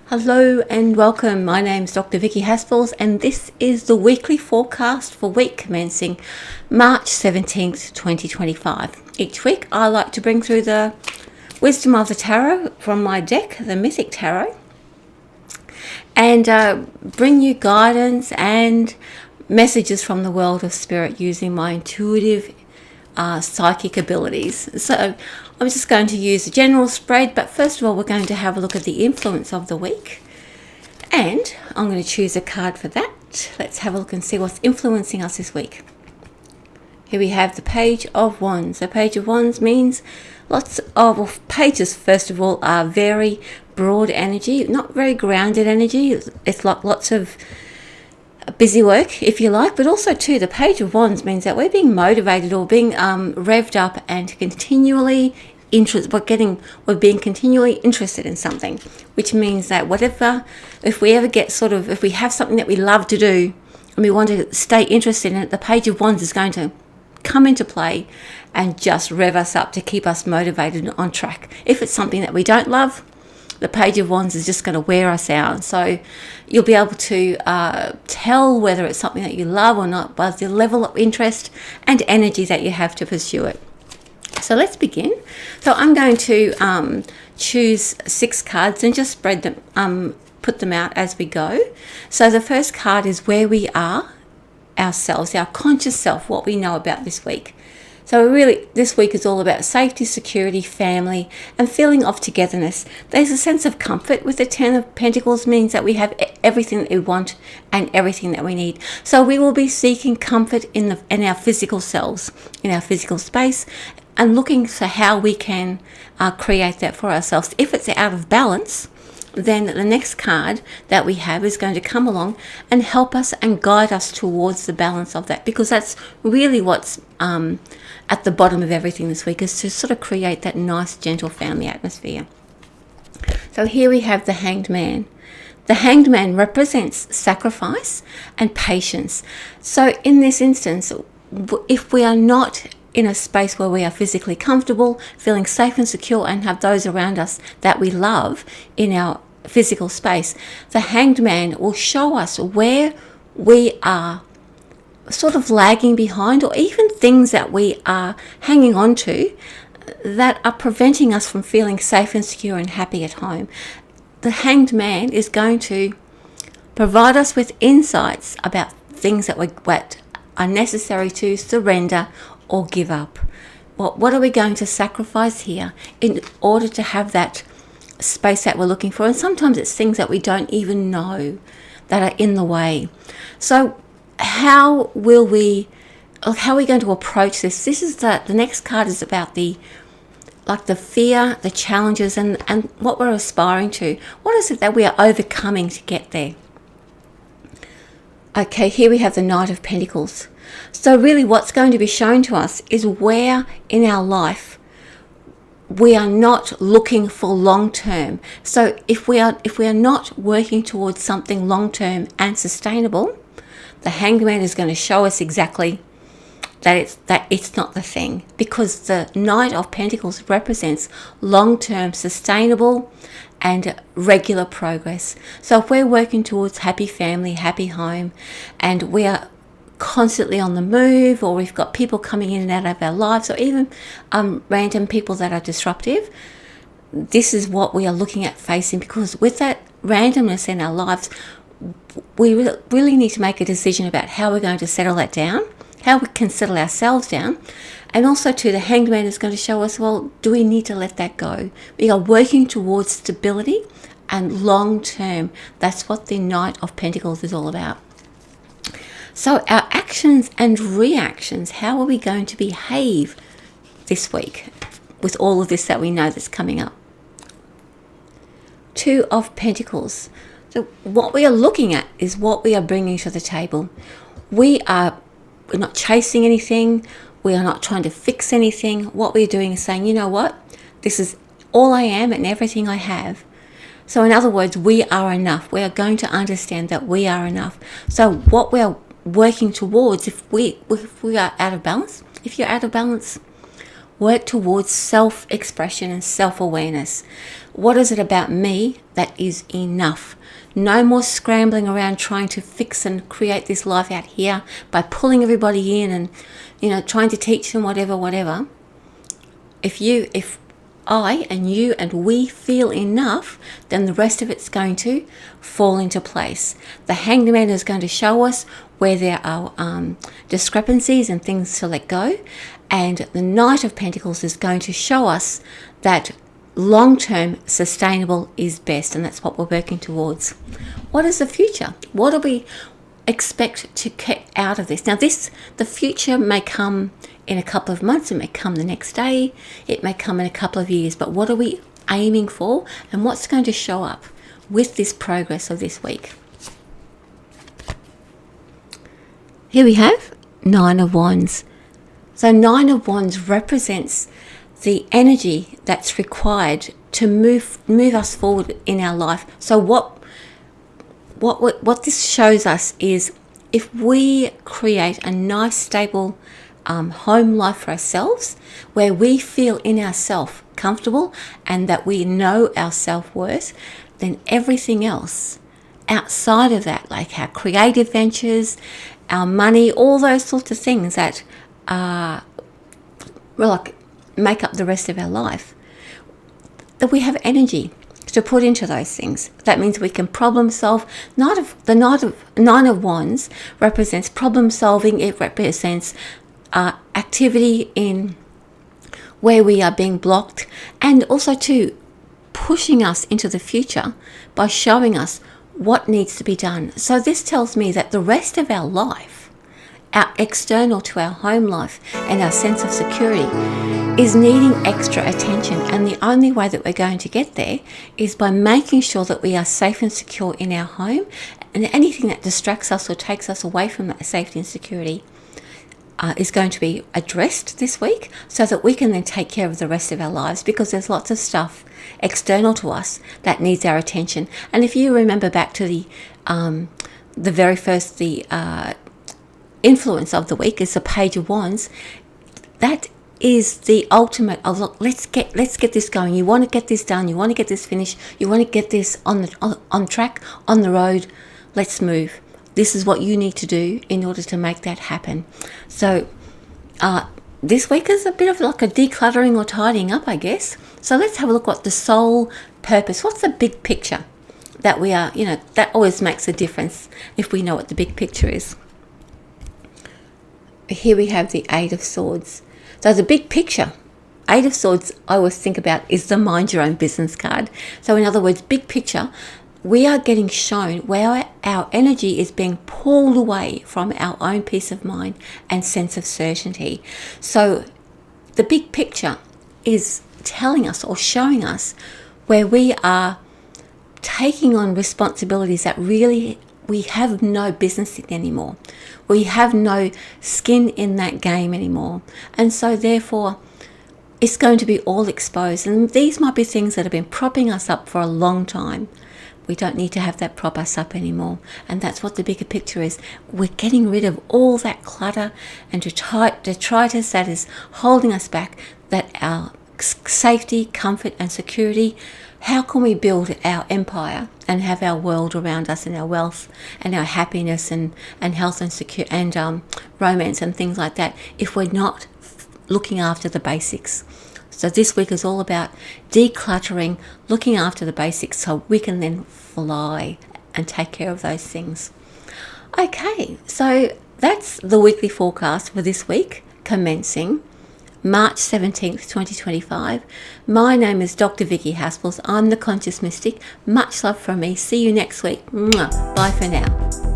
Hello and welcome. My name is Dr. Vicki Haspels and this is the weekly forecast for week commencing March 17th, 2025. Each week I like to bring through the wisdom of the tarot from my deck, the Mythic Tarot, and bring you guidance and messages from the world of spirit using my intuitive psychic abilities. So I'm just going to use a general spread, but first of all we're going to have a look at the influence of the week, and I'm going to choose a card for that. Let's have a look and see what's influencing us this week. Here we have the Page of Wands. The Page of Wands means pages first of all are very broad energy, not very grounded energy. It's like lots of busy work, if you like, but also too the Page of Wands means that we're being motivated or being revved up and continually we're being continually interested in something, which means that if we have something that we love to do and we want to stay interested in it, the Page of Wands is going to come into play and just rev us up to keep us motivated and on track. If it's something that we don't love, the Page of Wands is just going to wear us out. So you'll be able to tell whether it's something that you love or not by the level of interest and energy that you have to pursue it. So let's begin. So I'm going to choose 6 cards and just spread them, put them out as we go. So the first card is where we are ourselves, our conscious self, what we know about this week. So really, this week is all about safety, security, family, and feeling of togetherness. There's a sense of comfort with the Ten of Pentacles, means that we have everything that we want and everything that we need. So we will be seeking comfort in our physical selves, in our physical space, and looking for how we can create that for ourselves. If it's out of balance, then the next card that we have is going to come along and help us and guide us towards the balance of that, because that's really what's at the bottom of everything this week, is to sort of create that nice, gentle family atmosphere. So here we have the Hanged Man. The Hanged Man represents sacrifice and patience. So in this instance, if we are not in a space where we are physically comfortable, feeling safe and secure, and have those around us that we love in our physical space, the Hanged Man will show us where we are sort of lagging behind, or even things that we are hanging on to that are preventing us from feeling safe and secure and happy at home. The Hanged Man is going to provide us with insights about things that are necessary to surrender or give up. What are we going to sacrifice here in order to have that space that we're looking for? And sometimes it's things that we don't even know that are in the way. So how are we going to approach this? This is the next card is about the fear, the challenges, and what we're aspiring to. What is it that we are overcoming to get there? Okay, here we have the Knight of Pentacles. So really what's going to be shown to us is where in our life we are not looking for long term. So if we are not working towards something long term and sustainable, the Hanged Man is going to show us exactly that it's not the thing, because the Knight of Pentacles represents long-term, sustainable and regular progress. So if we're working towards happy family, happy home, and we are constantly on the move, or we've got people coming in and out of our lives, or even random people that are disruptive, this is what we are looking at facing, because with that randomness in our lives, we really need to make a decision about how we're going to settle that down, how we can settle ourselves down. And also too, the Hanged Man is going to show us, well, do we need to let that go? We are working towards stability and long term. That's what the Knight of Pentacles is all about. So our actions and reactions, how are we going to behave this week with all of this that we know that's coming up? 2 of Pentacles. So what we are looking at is what we are bringing to the table. We're not chasing anything. We are not trying to fix anything. What we're doing is saying, you know what? This is all I am and everything I have. So in other words, we are enough. We are going to understand that we are enough. So what we are working towards, if we are out of balance, if you're out of balance, work towards self-expression and self-awareness. What is it about me that is enough? No more scrambling around trying to fix and create this life out here by pulling everybody in and, trying to teach them whatever. If I and you and we feel enough, then the rest of it's going to fall into place. The Hanged Man is going to show us where there are discrepancies and things to let go. And the Knight of Pentacles is going to show us that long-term sustainable is best, and that's what we're working towards. What is the future? What do we expect to get out of this? Now, the future may come in a couple of months, it may come the next day, it may come in a couple of years, but what are we aiming for, and what's going to show up with this progress of this week? Here we have Nine of Wands. So Nine of Wands represents the energy that's required to move us forward in our life. So what this shows us is, if we create a nice, stable home life for ourselves, where we feel in ourselves comfortable and that we know our self-worth, then everything else outside of that, like our creative ventures, our money, all those sorts of things that make up the rest of our life, that we have energy to put into those things. That means we can problem solve. The Nine of Wands represents problem solving. It represents activity in where we are being blocked, and also to pushing us into the future by showing us what needs to be done. So this tells me that the rest of our life, our external to our home life and our sense of security, is needing extra attention. And the only way that we're going to get there is by making sure that we are safe and secure in our home, and anything that distracts us or takes us away from that safety and security is going to be addressed this week, so that we can then take care of the rest of our lives, because there's lots of stuff external to us that needs our attention. And if you remember back to the very first, influence of the week is the Page of Wands. That is the ultimate of, look, let's get this going. You want to get this done. You want to get this finished. You want to get this on track, on the road. Let's move. This is what you need to do in order to make that happen. So this week is a bit of like a decluttering or tidying up, I guess. So let's have a look at the soul purpose. What's the big picture that we are, that always makes a difference if we know what the big picture is. Here we have the Eight of Swords. So the big picture, Eight of Swords, I always think about is the mind your own business card. So in other words, big picture, we are getting shown where our energy is being pulled away from our own peace of mind and sense of certainty. So the big picture is telling us or showing us where we are taking on responsibilities that really we have no business in anymore. We have no skin in that game anymore. And so therefore, it's going to be all exposed. And these might be things that have been propping us up for a long time. We don't need to have that prop us up anymore. And that's what the bigger picture is. We're getting rid of all that clutter and detritus that is holding us back, that our safety, comfort and security. How can we build our empire and have our world around us, and our wealth and our happiness and health and secure and romance and things like that, if we're not looking after the basics? So this week is all about decluttering, looking after the basics, so we can then fly and take care of those things. Okay, so that's the weekly forecast for this week, commencing March 17th, 2025. My name is Dr. Vicki Haspels. I'm the Conscious Mystic. Much love from me. See you next week. Mwah. Bye for now.